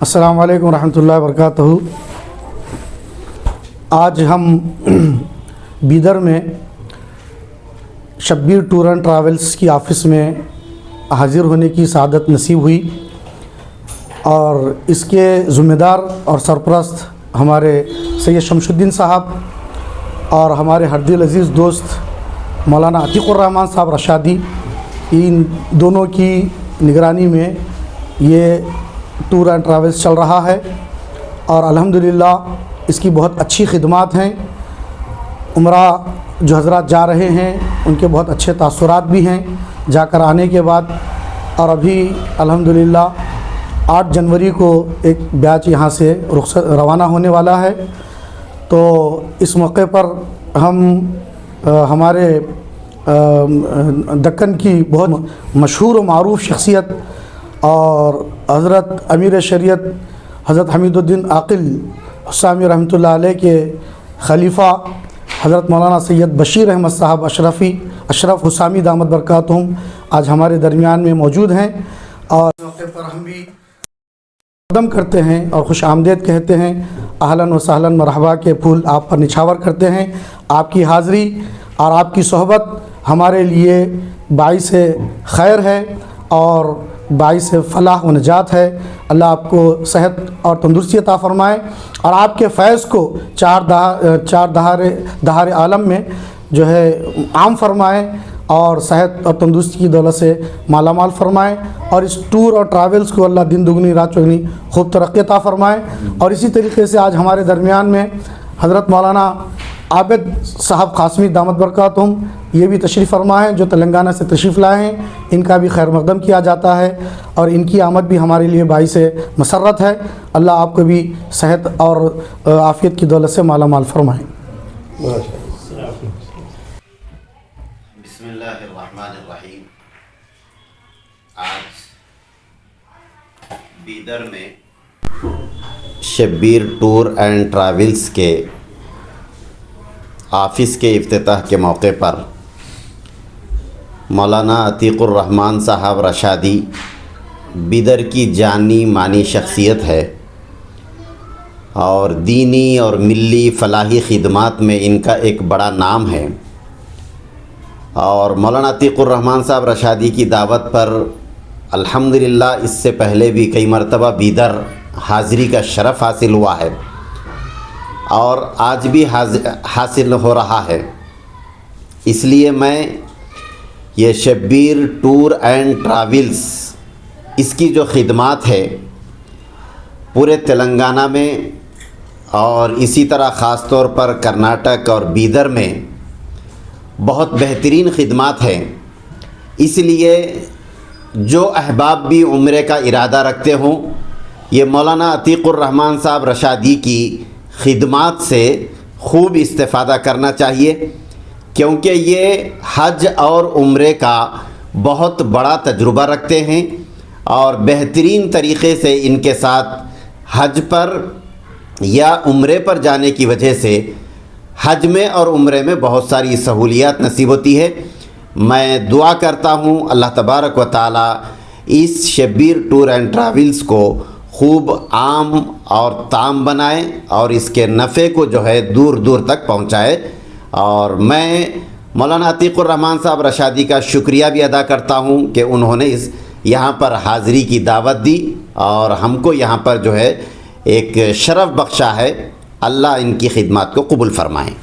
السلام علیکم ورحمۃ اللہ وبرکاتہ۔ آج ہم بیدر میں شبیر ٹور اینڈ ٹریولز کی آفس میں حاضر ہونے کی سعادت نصیب ہوئی، اور اس کے ذمہ دار اور سرپرست ہمارے سید شمس الدین صاحب اور ہمارے ہر دل عزیز دوست مولانا عتیق الرحمان صاحب رشادی، ان دونوں کی نگرانی میں یہ ٹور اینڈ ٹریولز چل رہا ہے، اور الحمدللہ اس کی بہت اچھی خدمات ہیں۔ عمرہ جو حضرات جا رہے ہیں ان کے بہت اچھے تاثرات بھی ہیں جا کر آنے کے بعد، اور ابھی الحمدللہ 8 جنوری کو ایک بیچ یہاں سے روانہ ہونے والا ہے۔ تو اس موقع پر ہم ہمارے دکن کی بہت مشہور و معروف شخصیت اور حضرت امیر شریعت حضرت حمید الدین عاقل حسامی رحمۃ اللہ علیہ کے خلیفہ حضرت مولانا سید بشیر احمد صاحب اشرف حسامی دامت برکاتہم آج ہمارے درمیان میں موجود ہیں، اور اس موقع پر ہم بھی قدم کرتے ہیں اور خوش آمدید کہتے ہیں، اہلاً و سہلاً مرحبا کے پھول آپ پر نچھاور کرتے ہیں۔ آپ کی حاضری اور آپ کی صحبت ہمارے لیے باعث خیر ہے اور باعث فلاح و نجات ہے۔ اللہ آپ کو صحت اور تندرستی عطا فرمائے، اور آپ کے فیض کو چار دہار عالم میں جو ہے عام فرمائے، اور صحت اور تندرستی کی دولت سے مالا مال فرمائے، اور اس ٹور اور ٹریولز کو اللہ دن دگنی رات چگنی خوب ترقی عطا فرمائے۔ اور اسی طریقے سے آج ہمارے درمیان میں حضرت مولانا عابد صاحب قاسمی دامت برکاتہم یہ بھی تشریف فرما ہیں، جو تلنگانہ سے تشریف لائے ہیں۔ ان کا بھی خیر مقدم کیا جاتا ہے، اور ان کی آمد بھی ہمارے لیے باعث مسرت ہے۔ اللہ آپ کو بھی صحت اور عافیت کی دولت سے مالا مال فرمائیں۔ بسم اللہ الرحمن الرحیم۔ آج بیدر میں شبیر ٹور اینڈ ٹریولز کے آفس کے افتتاح کے موقع پر مولانا عتیق الرحمان صاحب رشادی بیدر کی جانی مانی شخصیت ہے، اور دینی اور ملی فلاحی خدمات میں ان کا ایک بڑا نام ہے۔ اور مولانا عتیق الرحمان صاحب رشادی کی دعوت پر الحمدللہ اس سے پہلے بھی کئی مرتبہ بیدر حاضری کا شرف حاصل ہوا ہے، اور آج بھی حاصل ہو رہا ہے۔ اس لیے میں یہ شبیر ٹور اینڈ ٹریولز اس کی جو خدمات ہے پورے تلنگانہ میں، اور اسی طرح خاص طور پر کرناٹک اور بیدر میں بہت بہترین خدمات ہیں۔ اس لیے جو احباب بھی عمرے کا ارادہ رکھتے ہوں، یہ مولانا عتیق الرحمان صاحب رشادی کی خدمات سے خوب استفادہ کرنا چاہیے، کیونکہ یہ حج اور عمرے کا بہت بڑا تجربہ رکھتے ہیں، اور بہترین طریقے سے ان کے ساتھ حج پر یا عمرے پر جانے کی وجہ سے حج میں اور عمرے میں بہت ساری سہولیات نصیب ہوتی ہے۔ میں دعا کرتا ہوں اللہ تبارک و تعالی اس شبیر ٹور اینڈ ٹریولز کو خوب عام اور تام بنائے، اور اس کے نفع کو جو ہے دور دور تک پہنچائے۔ اور میں مولانا عتیق الرحمان صاحب رشادی کا شکریہ بھی ادا کرتا ہوں کہ انہوں نے یہاں پر حاضری کی دعوت دی، اور ہم کو یہاں پر جو ہے ایک شرف بخشا ہے۔ اللہ ان کی خدمات کو قبول فرمائیں۔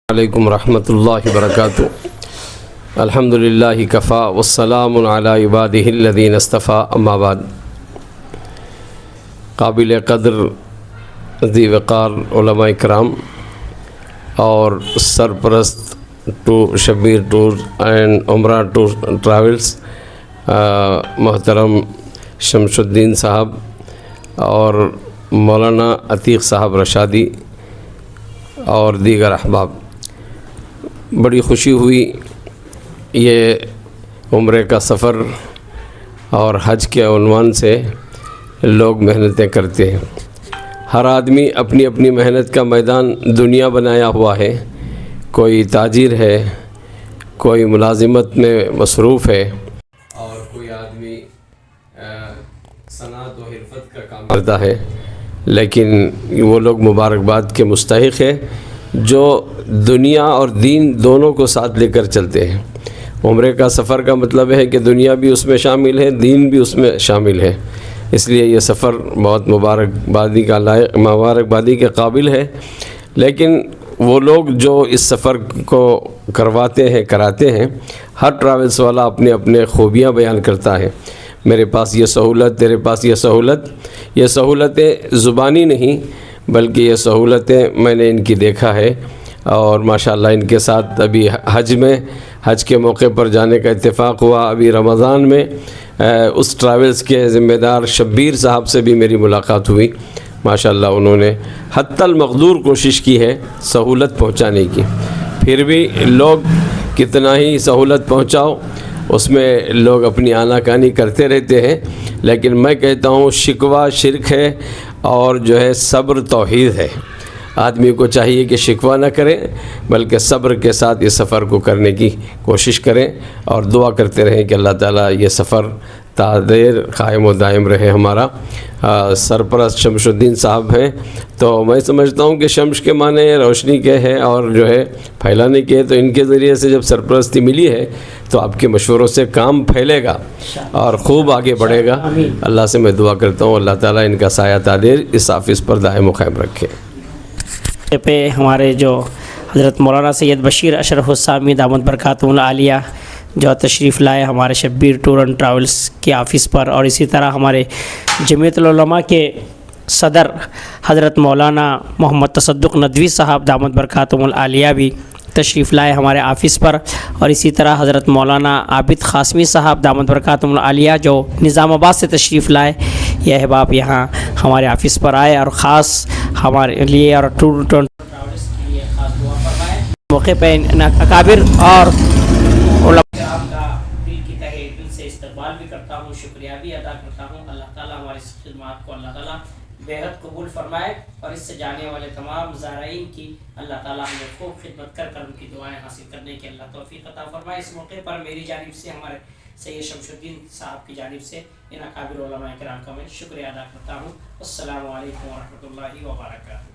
علیکم ورحمۃ اللہ وبرکاتہ۔ الحمدللہ کفا والسلام علی عبادہ الذین اصطفیٰ، اما بعد۔ قابل قدر ذی وقار علماء کرام اور سرپرست شبیر ٹور اینڈ عمرہ ٹور ٹریولز محترم شمس الدین صاحب اور مولانا عتیق صاحب رشادی اور دیگر احباب، بڑی خوشی ہوئی یہ عمرے کا سفر اور حج کے عنوان سے لوگ محنتیں کرتے ہیں۔ ہر آدمی اپنی اپنی محنت کا میدان دنیا بنایا ہوا ہے، کوئی تاجر ہے، کوئی ملازمت میں مصروف ہے، اور کوئی آدمی صنعت و حرفت کا کام کرتا ہے، لیکن وہ لوگ مبارکباد کے مستحق ہیں جو دنیا اور دین دونوں کو ساتھ لے کر چلتے ہیں۔ عمرے کا سفر کا مطلب ہے کہ دنیا بھی اس میں شامل ہے، دین بھی اس میں شامل ہے، اس لیے یہ سفر بہت مبارکبادی کے قابل ہے۔ لیکن وہ لوگ جو اس سفر کو کراتے ہیں، ہر ٹریولز والا اپنے اپنے خوبیاں بیان کرتا ہے، میرے پاس یہ سہولت، تیرے پاس یہ سہولت۔ یہ سہولتیں زبانی نہیں بلکہ یہ سہولتیں میں نے ان کی دیکھا ہے، اور ماشاءاللہ ان کے ساتھ ابھی حج کے موقع پر جانے کا اتفاق ہوا۔ ابھی رمضان میں اس ٹریولز کے ذمہ دار شبیر صاحب سے بھی میری ملاقات ہوئی۔ ماشاءاللہ انہوں نے حتی المقدور کوشش کی ہے سہولت پہنچانے کی، پھر بھی لوگ کتنا ہی سہولت پہنچاؤ اس میں لوگ اپنی آناکانی کرتے رہتے ہیں، لیکن میں کہتا ہوں شکوہ شرک ہے اور جو ہے صبر توحید ہے۔ آدمی کو چاہیے کہ شکوہ نہ کریں بلکہ صبر کے ساتھ اس سفر کو کرنے کی کوشش کریں، اور دعا کرتے رہیں کہ اللہ تعالیٰ یہ سفر تا دیر قائم و دائم رہے۔ ہمارا سرپرست شمس الدین صاحب ہیں، تو میں سمجھتا ہوں کہ شمس کے معنی روشنی کے ہے اور جو ہے پھیلانے کے، تو ان کے ذریعے سے جب سرپرستی ملی ہے تو آپ کے مشوروں سے کام پھیلے گا اور خوب آگے بڑھے گا۔ اللہ سے میں دعا کرتا ہوں اللہ تعالیٰ ان کا سایہ تادیر اس آفس پر دائم و قائم رکھے۔ پہ ہمارے جو حضرت مولانا سید بشیر اشرف السامی دامت برکاتہ العالیہ جو تشریف لائے ہمارے شبیر ٹور اینڈ ٹریولز کے آفس پر، اور اسی طرح ہمارے جمعیت العلماء کے صدر حضرت مولانا محمد تصدق ندوی صاحب دامت برکاتہ العالیہ بھی تشریف لائے ہمارے آفس پر، اور اسی طرح حضرت مولانا عابد قاسمی صاحب دامت برکاتہ العالیہ جو نظام آباد سے تشریف لائے، یہ احباب یہاں ہمارے آفس پر آئے اور خاص ہمارے لیے اور ٹور ٹریولز کے لیے خاص دعا فرمائے۔ موقع پہ ان اکابر اور علماء کا دل کی تہہ دل سے استقبال بھی کرتا ہوں، شکریہ بھی ادا کرتا ہوں۔ اللہ تعالیٰ ہماری اس خدمات کو اللہ تعالیٰ بے حد قبول فرمائے، اور اس سے جانے والے تمام زائرین کی اللہ تعالیٰ ہمیں خوب خدمت کر ان کی دعائیں حاصل کرنے کی اللہ توفیق عطا فرمائے۔ اس موقع پر میری جانب سے ہمارے سید شمس الدین صاحب کی جانب سے ان اکابر علماء کرام کا میں شکریہ ادا کرتا ہوں۔ السلام علیکم ورحمۃ اللہ وبرکاتہ۔